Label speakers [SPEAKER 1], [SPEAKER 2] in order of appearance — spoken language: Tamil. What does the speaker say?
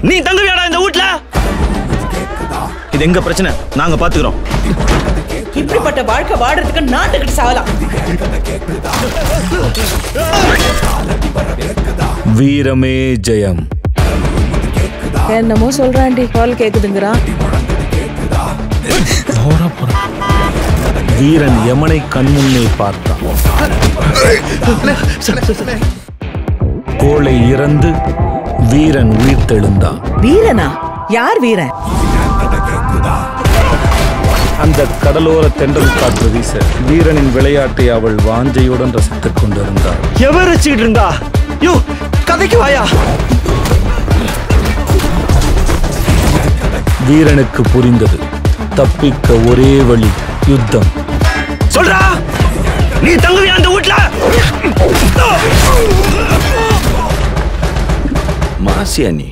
[SPEAKER 1] நீ தங்குவியாடா இந்த வீட்ல? இது எங்க பிரச்சனை, நாங்க பாத்துக்கிறோம்.
[SPEAKER 2] இப்படிப்பட்ட வாழ்க்கை வாடுறதுக்கு நாட்டுக்கிட்டு சாவலாம்.
[SPEAKER 3] வீரமே ஜெயம்.
[SPEAKER 2] என்னமோ சொல்றாண்டி, கால் கேக்குதுங்கிறான்.
[SPEAKER 3] வீரன் யமனை கண்முன்னே பார்த்தான். கோளை இறந்து வீரன் உயிர் தெழுந்தான்.
[SPEAKER 2] வீரனா? யார் வீரன்?
[SPEAKER 3] அந்த கடலோர தென்றல் காற்று வீச வீரனின் விளையாட்டை அவள் வாஞ்சையுடன் ரசித்துக் கொண்டிருந்தாள்.
[SPEAKER 1] எவர் வச்சுக்கிட்டு இருந்தா? யோ, கதைக்கு வாயா.
[SPEAKER 3] வீரனுக்கு புரிந்தது, தப்பிக்க ஒரே வழி யுத்தம்.
[SPEAKER 1] சொல்றா, நீ தங்குவியா அந்த வீட்ல? மாசியா நீ?